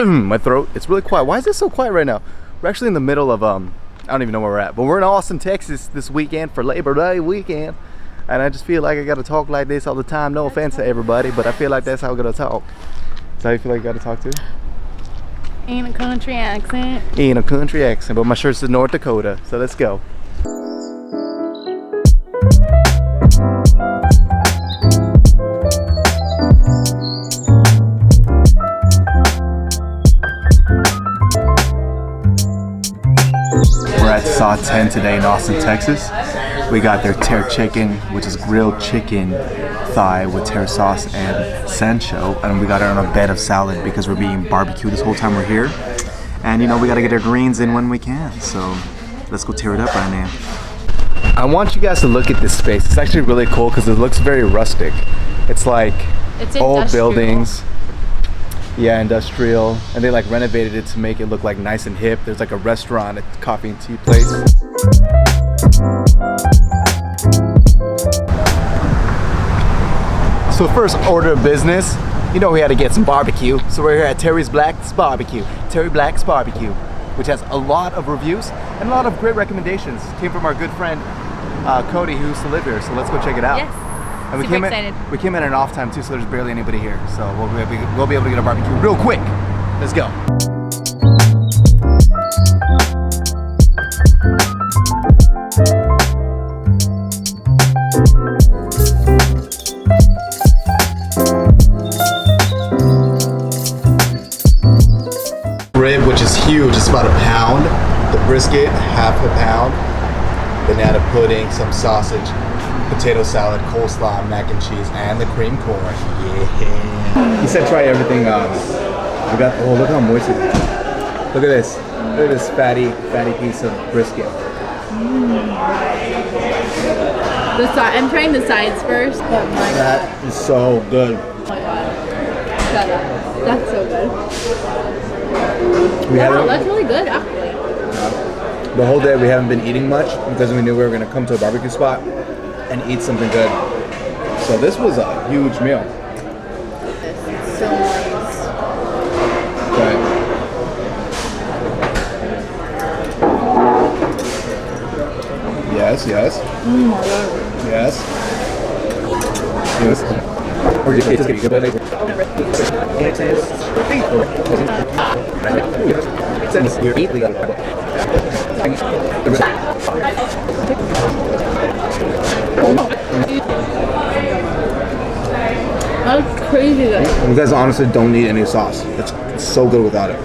my throat. It's really quiet. Why is it so quiet right now? We're actually in the middle of I don't even know where we're at, but we're in Austin, Texas this weekend for Labor Day weekend, and I just feel like I gotta talk like this all the time. No offense to everybody, but I feel like that's how I gotta talk. Is that how you feel like you gotta talk to? Ain't a country accent. Ain't a country accent, but my shirt's in North Dakota, so let's go. We're at Saw 10 today in Austin, Texas. We got their tear chicken, which is grilled chicken thigh with tear sauce and sancho, and we got it on a bed of salad because we're being barbecue this whole time we're here. And you know, we gotta get our greens in when we can, so let's go tear it up right now. I want you guys to look at this space. It's actually really cool because it looks very rustic. It's like old buildings. Yeah, industrial, and they like renovated it to make it look like nice and hip. There's like a restaurant, a coffee and tea place. So first order of business, you know we had to get some barbecue. So we're here at Terry Black's Barbecue, which has a lot of reviews and a lot of great recommendations. Came from our good friend Cody, who used to live here. So let's go check it out. Yes. And we Super excited. We came in at an off time too, so there's barely anybody here. So we'll be able to get a barbecue real quick. Let's go. Rib, which is huge, it's about a pound. The brisket, half a pound. Banana pudding, some sausage, potato salad, coleslaw, mac and cheese, and the cream corn. Yeah. He said try everything. We got. Oh, look how moist it is. Look at this. Look at this fatty piece of brisket. I'm trying the sides first. Oh my god. That is so good. Oh my god. Shut up. That's so good. Wow, that's really good actually. The whole day we haven't been eating much because we knew we were going to come to a barbecue spot and eat something good. So this was a huge meal. It's so nice. Right. Yes, yes. Oh my god. Yes. Yes. Or just get That's crazy good. You guys honestly don't need any sauce. It's so good without it.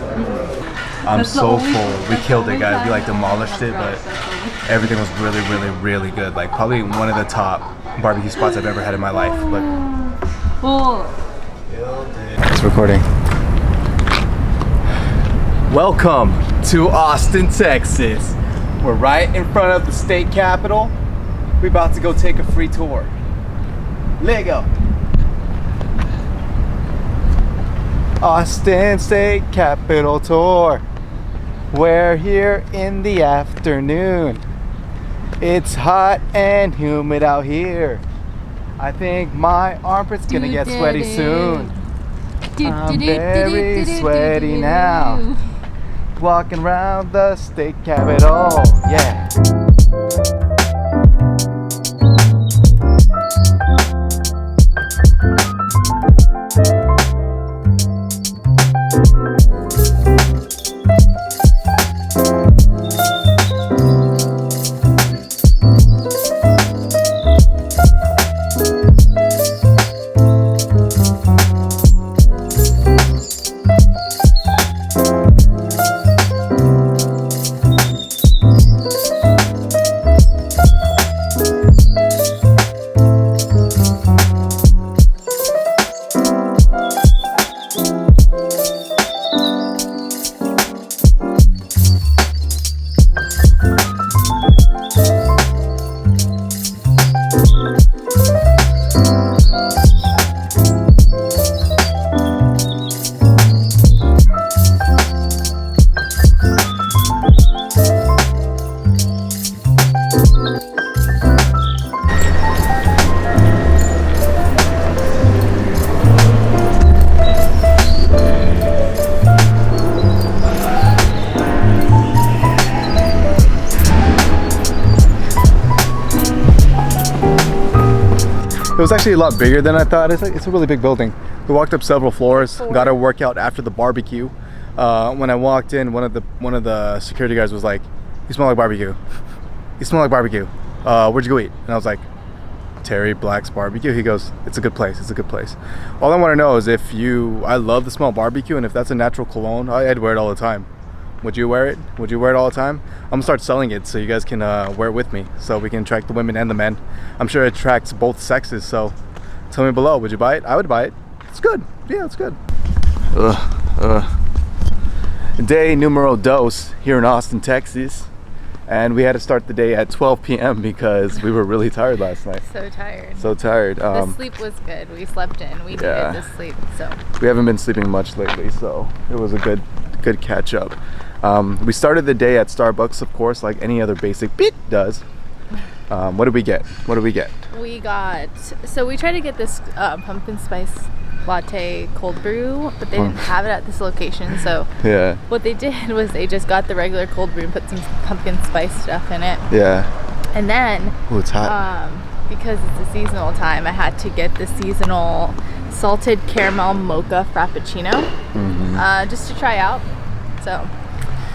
I'm so full. We killed it, guys. We like demolished it, but everything was really, really, really good. Like probably one of the top barbecue spots I've ever had in my life. But it's recording. Welcome to Austin, Texas. We're right in front of the state capitol. We're about to go take a free tour. Lego. Austin State Capitol Tour. We're here in the afternoon. It's hot and humid out here. I think my armpit's gonna get sweaty soon. I'm very sweaty now. Walking around the state capitol, yeah. was actually a lot bigger than I thought. It's a really big building. We walked up several floors, got our workout after the barbecue. When I walked in, one of the security guys was like, "You smell like barbecue. You smell like barbecue. Where'd you go eat?" And I was like, "Terry Black's Barbecue." He goes, "It's a good place. It's a good place." All I want to know is if I love the smell of barbecue, and if that's a natural cologne, I'd wear it all the time. Would you wear it? Would you wear it all the time? I'm gonna start selling it so you guys can wear it with me, so we can attract the women and the men. I'm sure it attracts both sexes. So tell me below, would you buy it? I would buy it. It's good. Yeah, it's good. Day numero dos here in Austin, Texas. And we had to start the day at 12 p.m. because we were really tired last night. So tired. So tired. The sleep was good. We slept in. We needed the sleep. So we haven't been sleeping much lately, so it was a good catch up. We started the day at Starbucks, of course, like any other basic beat does. What did we get? What did we get? We tried to get this pumpkin spice latte cold brew, but they didn't have it at this location. So yeah, what they did was they just got the regular cold brew and put some pumpkin spice stuff in it. Yeah. And then it's hot. because it's a seasonal time, I had to get the seasonal salted caramel mocha frappuccino, just to try out. So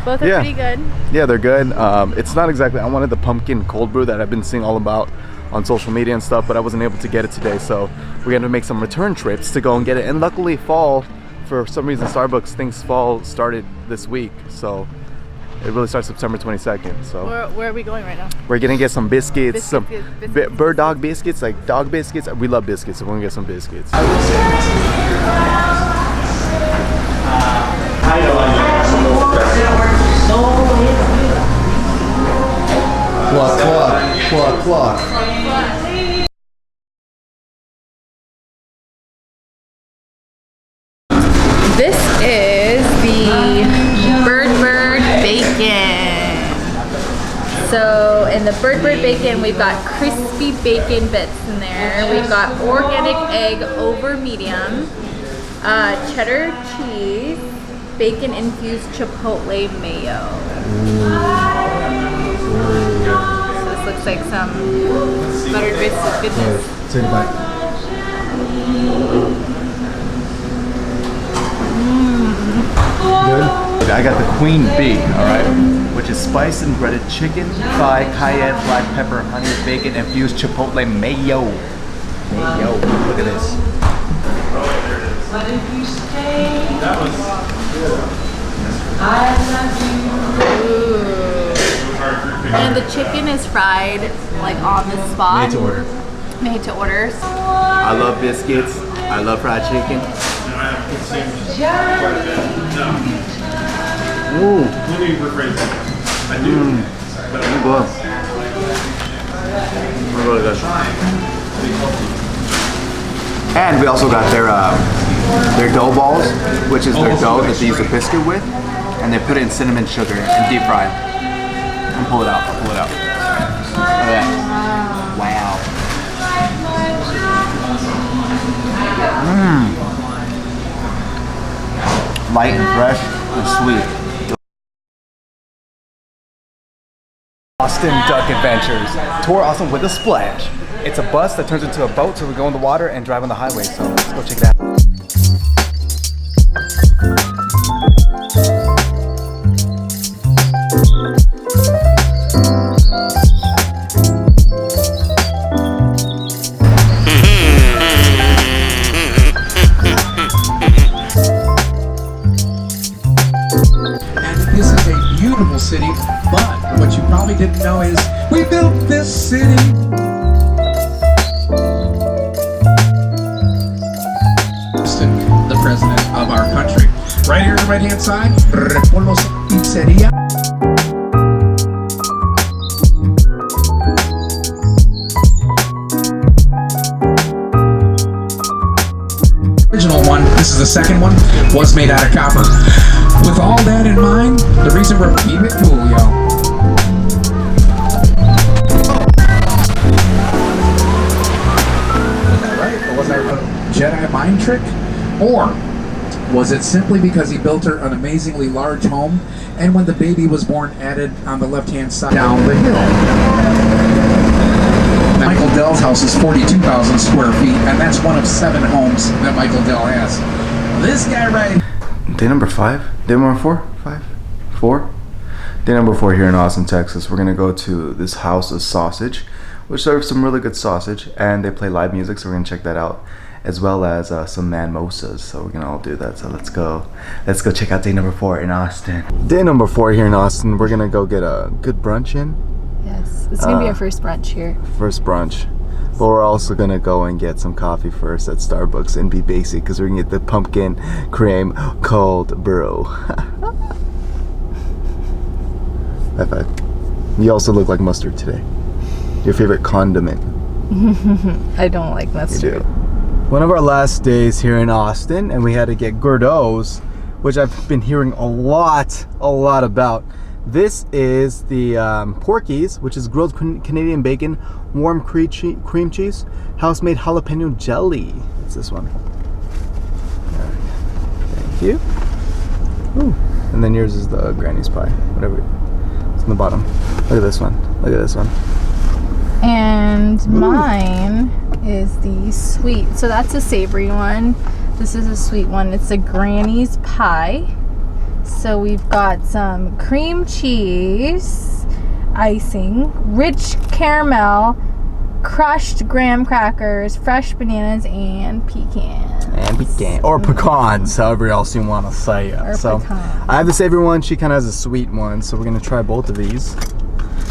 both are pretty good. Yeah, they're good. It's not exactly, I wanted the pumpkin cold brew that I've been seeing all about on social media and stuff, but I wasn't able to get it today, so we're gonna make some return trips to go and get it. And luckily fall, for some reason Starbucks thinks fall started this week, so it really starts September 22nd. So where are we going right now? We're gonna get some biscuits, bird dog biscuits, like dog biscuits. We love biscuits, so we're gonna get some biscuits. Cluck, cluck, cluck, cluck. This is the Bird bacon. So in the Bird bacon, we've got crispy bacon bits in there. We've got organic egg over medium, cheddar cheese, bacon infused chipotle mayo. So this looks like some buttered bits of goodness. Take a bite. Good. I got the queen bee, all right, which is spiced and breaded chicken, thigh, cayenne, black pepper, honey, bacon, infused chipotle mayo. Mayo. Look at this. Ooh. And the chicken is fried like on the spot. Made to order. Made to order. I love biscuits. I love fried chicken. Ooh. Let me rephrase that. I do. Good. Really good. And we also got their dough balls, which is their dough that they use a biscuit with, and they put it in cinnamon sugar and deep fry it. And pull it out. Pull it out. Look at that. Wow. Light and fresh and sweet. Austin Duck Adventures. Tour Austin with a splash. It's a bus that turns into a boat, so we go in the water and drive on the highway. So let's go check it out. This is a beautiful city, but what you probably didn't know is we built this city. The president of our country. Right here on the right-hand side, Repollo's Pizzeria. Original one, this is the second one, was made out of copper. With all that in mind, the reason we're keep it cool, y'all. Was that right? Or was that a Jedi mind trick? Or was it simply because he built her an amazingly large home, and when the baby was born, added on the left-hand side down the hill? Michael Dell's house is 42,000 square feet, and that's one of 7 homes that Michael Dell has. This guy right. Day number 5? Day number 4? 5? 4? Day number 4 here in Austin, Texas. We're gonna go to this House of Sausage, which serves some really good sausage, and they play live music, so we're gonna check that out, as well as some mimosas. So we're gonna all do that. So let's go check out day number 4 in Austin. Day number 4 here in Austin. We're gonna go get a good brunch in. Yes, it's gonna be our first brunch here. First brunch. But we're also gonna go and get some coffee first at Starbucks and be basic, because we're gonna get the pumpkin cream cold brew. High five. You also look like mustard today. Your favorite condiment. I don't like mustard. You do. One of our last days here in Austin, and we had to get Gordo's, which I've been hearing a lot about. This is the Porky's, which is grilled Canadian bacon, warm cream cheese, house-made jalapeno jelly. It's this one. Thank you. Ooh. And then yours is the granny's pie, whatever. It's in the bottom. Look at this one. Look at this one. And mine is the sweet. So that's a savory one. This is a sweet one. It's a granny's pie. So we've got some cream cheese, icing, rich caramel, crushed graham crackers, fresh bananas, and pecans. And pecan. Or pecans, however else you want to say it. Or so pecans. I have the savory one, she kind of has a sweet one, so we're going to try both of these.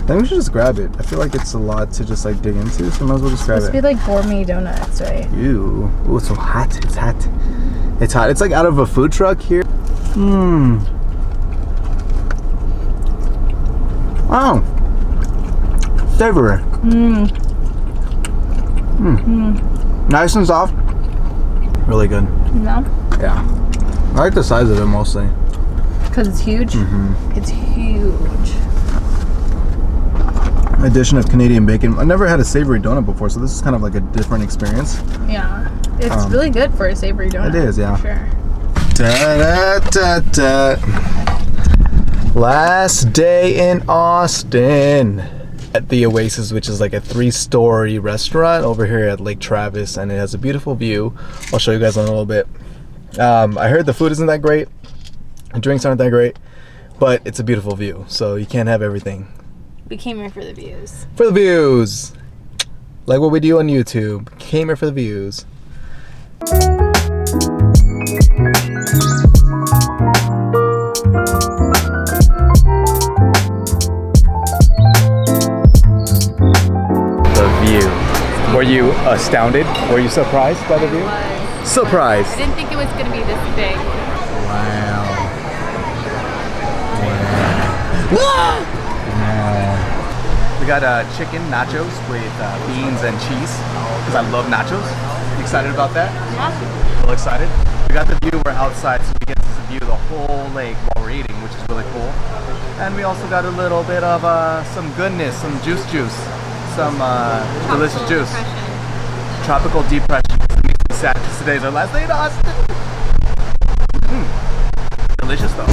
Then we should just grab it. I feel like it's a lot to just like dig into, so might as well just grab It's supposed to be like gourmet donuts, right? Ew. Ooh, it's so hot. It's hot. It's hot. It's like out of a food truck here. Mmm. Oh. Savory. Mmm. Mmm. Nice and soft. Really good. No? Yeah. I like the size of it mostly. Because it's huge? It's huge. Addition of Canadian bacon. I never had a savory donut before, so this is kind of like a different experience. Yeah. It's really good for a savory donut. It is, yeah. For sure. Da, da, da, da. Last day in Austin at the Oasis, which is like a 3-story restaurant over here at Lake Travis, and it has a beautiful view. I'll show you guys in a little bit. I heard the food isn't that great, the drinks aren't that great, but it's a beautiful view, so you can't have everything. We came here for the views. For the views, like what we do on YouTube. Came here for the views. Were you astounded? Were you surprised by the view? Surprised. I didn't think it was going to be this big. Wow. Wow. We got chicken nachos with beans and cheese, because I love nachos. Excited about that? Yeah. Real excited. We got the view. We're outside, so we get to view the whole lake while we're eating, which is really cool. And we also got a little bit of some goodness, some juice. Some delicious juice. Depression. Tropical depression. It makes me sad because today's our last day in Austin. Delicious though.